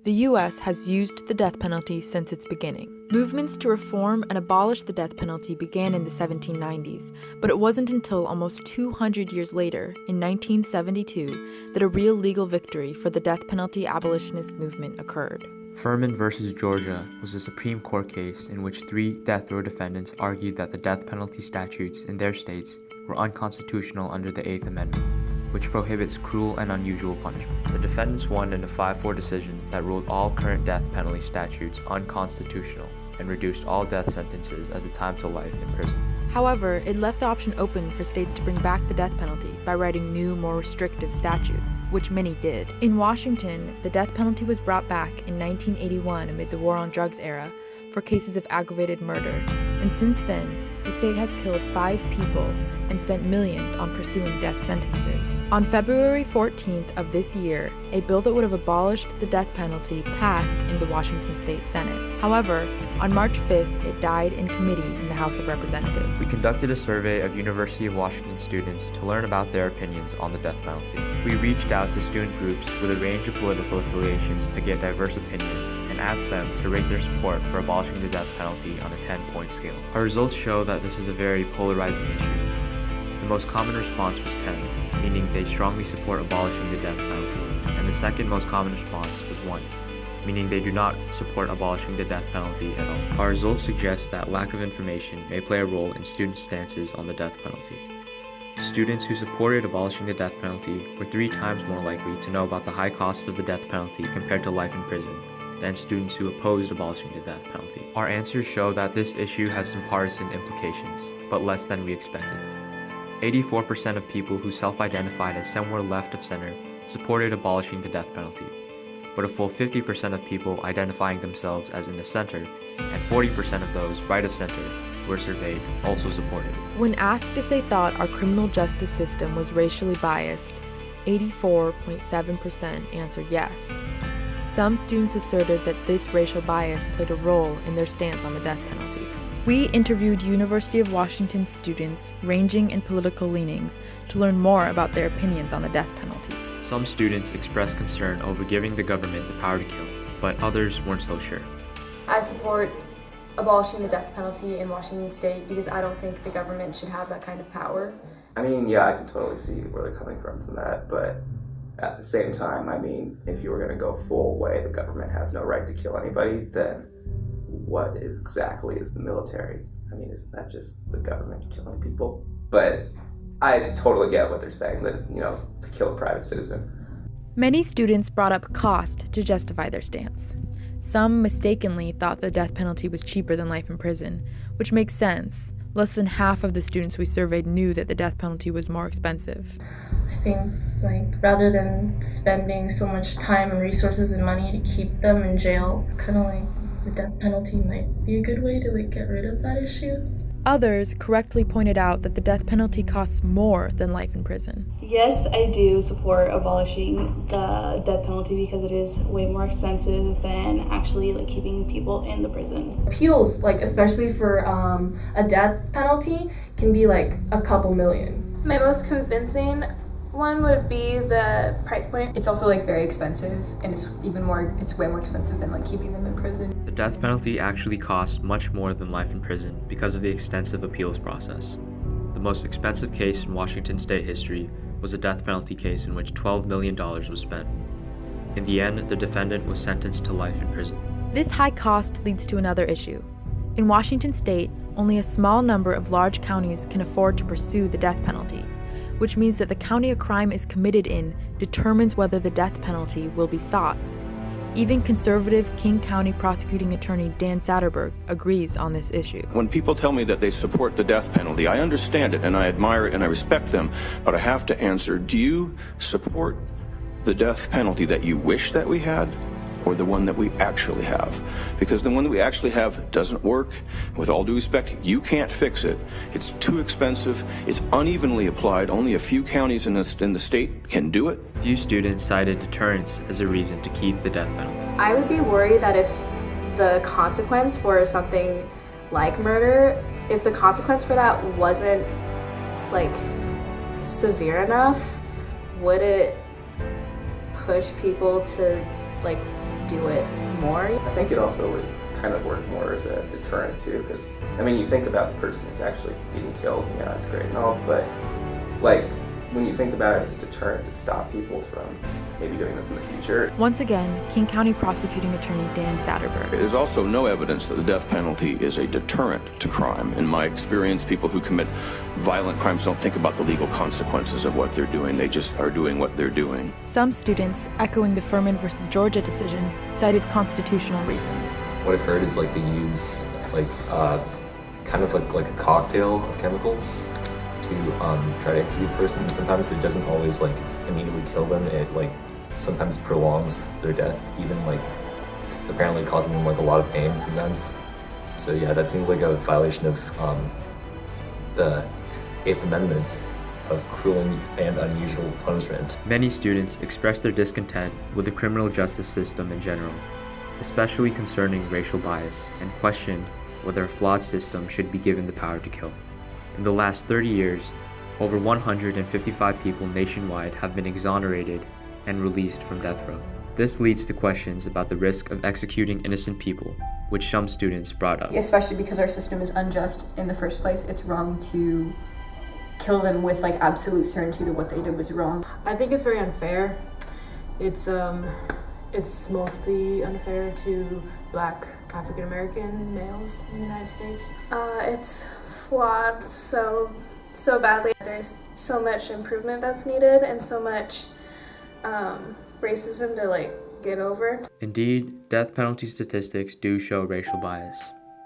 The U.S. has used the death penalty since its beginning. Movements to reform and abolish the death penalty began in the 1790s, but it wasn't until almost 200 years later, in 1972, that a real legal victory for the death penalty abolitionist movement occurred. Furman v. Georgia was a Supreme Court case in which 3 death row defendants argued that the death penalty statutes in their states were unconstitutional under the 8th Amendment, which prohibits cruel and unusual punishment. The defendants won in a 5-4 decision that ruled all current death penalty statutes unconstitutional and reduced all death sentences at the time to life in prison. However, it left the option open for states to bring back the death penalty by writing new, more restrictive statutes, which many did. In Washington, the death penalty was brought back in 1981 amid the War on Drugs era for cases of aggravated murder, and since then, the state has killed 5 people and spent millions on pursuing death sentences. On February 14th of this year, a bill that would have abolished the death penalty passed in the Washington State Senate. However, on March 5th, it died in committee in the House of Representatives. We conducted a survey of University of Washington students to learn about their opinions on the death penalty. We reached out to student groups with a range of political affiliations to get diverse opinions and asked them to rate their support for abolishing the death penalty on a 10-point scale. Our results show that this is a very polarizing issue. The most common response was 10, meaning they strongly support abolishing the death penalty, and the second most common response was 1, meaning they do not support abolishing the death penalty at all. Our results suggest that lack of information may play a role in students' stances on the death penalty. Students who supported abolishing the death penalty were 3 times more likely to know about the high cost of the death penalty compared to life in prison than students who opposed abolishing the death penalty. Our answers show that this issue has some partisan implications, but less than we expected. 84% of people who self-identified as somewhere left of center supported abolishing the death penalty, but a full 50% of people identifying themselves as in the center, and 40% of those right of center who were surveyed also supported. When asked if they thought our criminal justice system was racially biased, 84.7% answered yes. Some students asserted that this racial bias played a role in their stance on the death penalty. We interviewed University of Washington students ranging in political leanings to learn more about their opinions on the death penalty. Some students expressed concern over giving the government the power to kill, but others weren't so sure. I support abolishing the death penalty in Washington State because I don't think the government should have that kind of power. I mean, yeah, I can totally see where they're coming from that, but at the same time, I mean, if you were going to go full way, the government has no right to kill anybody, then what exactly is the military? I mean, isn't that just the government killing people? But I totally get what they're saying, that, to kill a private citizen. Many students brought up cost to justify their stance. Some mistakenly thought the death penalty was cheaper than life in prison, which makes sense. Less than half of the students we surveyed knew that the death penalty was more expensive. I think, rather than spending so much time and resources and money to keep them in jail, kind of the death penalty might be a good way to get rid of that issue. Others correctly pointed out that the death penalty costs more than life in prison. Yes, I do support abolishing the death penalty because it is way more expensive than actually keeping people in the prison. Appeals, especially for a death penalty, can be a couple million. My most convincing one would be the price point. It's also very expensive, and it's way more expensive than keeping them in prison. The death penalty actually costs much more than life in prison because of the extensive appeals process. The most expensive case in Washington state history was a death penalty case in which $12 million was spent. In the end, the defendant was sentenced to life in prison. This high cost leads to another issue. In Washington state, only a small number of large counties can afford to pursue the death penalty, which means that the county a crime is committed in determines whether the death penalty will be sought. Even conservative King County prosecuting attorney Dan Satterberg agrees on this issue. When people tell me that they support the death penalty, I understand it and I admire it and I respect them, but I have to answer, do you support the death penalty that you wish that we had, or the one that we actually have? Because the one that we actually have doesn't work. With all due respect, you can't fix it. It's too expensive. It's unevenly applied. Only a few counties in the state can do it. Few students cited deterrence as a reason to keep the death penalty. I would be worried that if the consequence for something like murder, if the consequence for that wasn't severe enough, would it push people to like do it more. I think it also would kind of work more as a deterrent too, because I mean, you think about the person who's actually being killed, yeah, that's great and all, but like when you think about it as a deterrent to stop people from maybe doing this in the future. Once again, King County Prosecuting Attorney Dan Satterberg. There's also no evidence that the death penalty is a deterrent to crime. In my experience, people who commit violent crimes don't think about the legal consequences of what they're doing. They just are doing what they're doing. Some students, echoing the Furman versus Georgia decision, cited constitutional reasons. What I've heard is like they use like kind of like a cocktail of chemicals to try to execute the person. Sometimes it doesn't always like immediately kill them. It like sometimes prolongs their death, even like apparently causing them like a lot of pain sometimes. So yeah, that seems like a violation of the 8th Amendment of cruel and unusual punishment. Many students express their discontent with the criminal justice system in general, especially concerning racial bias, and question whether a flawed system should be given the power to kill. In the last 30 years, over 155 people nationwide have been exonerated and released from death row. This leads to questions about the risk of executing innocent people, which some students brought up. Especially because our system is unjust in the first place. It's wrong to kill them with like absolute certainty that what they did was wrong. I think it's very unfair. It's mostly unfair to Black African American males in the United States. It's flawed so badly. There's so much improvement that's needed and so much racism to like get over. Indeed, death penalty statistics do show racial bias.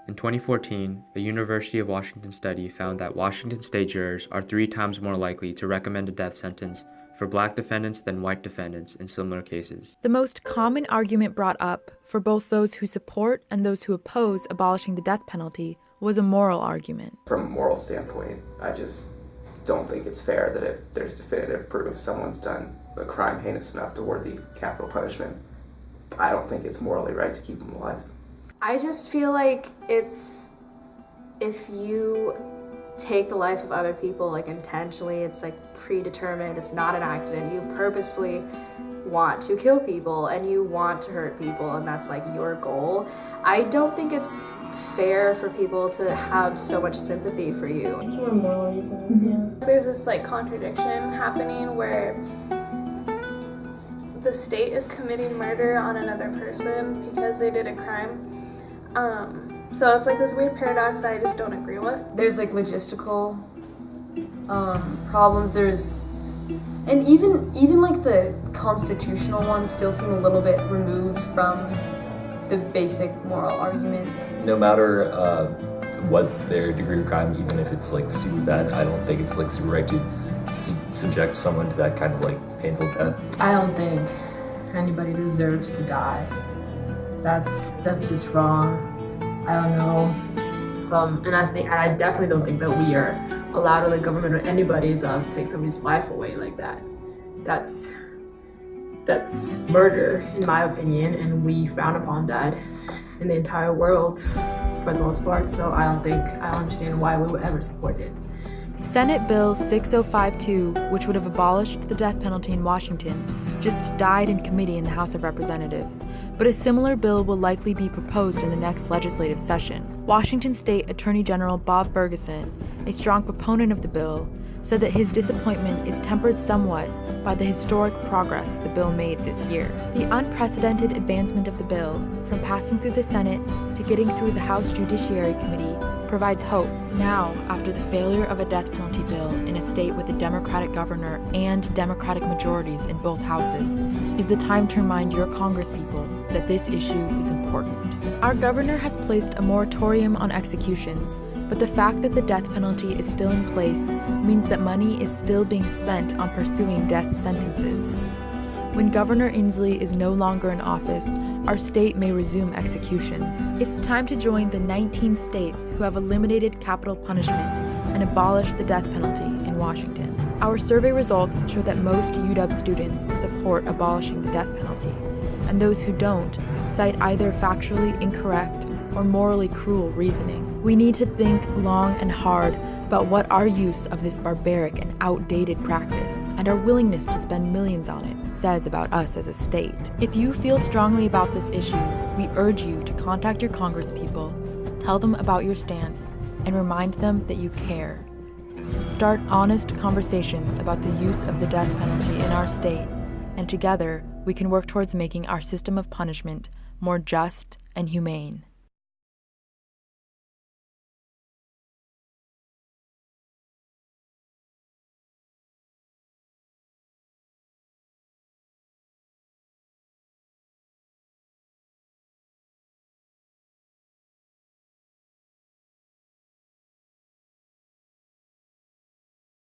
In 2014, a University of Washington study found that Washington state jurors are 3 times more likely to recommend a death sentence for Black defendants than white defendants in similar cases. The most common argument brought up for both those who support and those who oppose abolishing the death penalty was a moral argument. From a moral standpoint, I just don't think it's fair that if there's definitive proof someone's done a crime heinous enough to worthy capital punishment, I don't think it's morally right to keep them alive. I just feel like it's, if you take the life of other people like intentionally, it's like predetermined, it's not an accident, you purposefully want to kill people and you want to hurt people and that's like your goal. I don't think it's fair for people to have so much sympathy for you. It's for moral reasons, yeah. There's this like contradiction happening where the state is committing murder on another person because they did a crime. So it's like this weird paradox that I just don't agree with. There's like logistical problems. And even like the constitutional ones still seem a little bit removed from the basic moral argument. No matter what their degree of crime, even if it's like super bad, I don't think it's like super right to subject someone to that kind of like painful death. I don't think anybody deserves to die. That's just wrong. I don't know. And I definitely don't think that we are allowed, or the government or anybody's to take somebody's life away like that. That's murder, in my opinion, and we frown upon that in the entire world for the most part. So I don't understand why we would ever support it. Senate Bill 6052, which would have abolished the death penalty in Washington, just died in committee in the House of Representatives, but a similar bill will likely be proposed in the next legislative session. Washington State Attorney General Bob Ferguson, a strong proponent of the bill, said that his disappointment is tempered somewhat by the historic progress the bill made this year. The unprecedented advancement of the bill, from passing through the Senate to getting through the House Judiciary Committee, provides hope. Now, after the failure of a death penalty bill in a state with a Democratic governor and Democratic majorities in both houses, is the time to remind your congresspeople that this issue is important. Our governor has placed a moratorium on executions, but the fact that the death penalty is still in place means that money is still being spent on pursuing death sentences. When Governor Inslee is no longer in office, our state may resume executions. It's time to join the 19 states who have eliminated capital punishment and abolished the death penalty in Washington. Our survey results show that most UW students support abolishing the death penalty, and those who don't cite either factually incorrect or morally cruel reasoning. We need to think long and hard about what our use of this barbaric and outdated practice and our willingness to spend millions on it says about us as a state. If you feel strongly about this issue, we urge you to contact your congresspeople, tell them about your stance, and remind them that you care. Start honest conversations about the use of the death penalty in our state, and together we can work towards making our system of punishment more just and humane.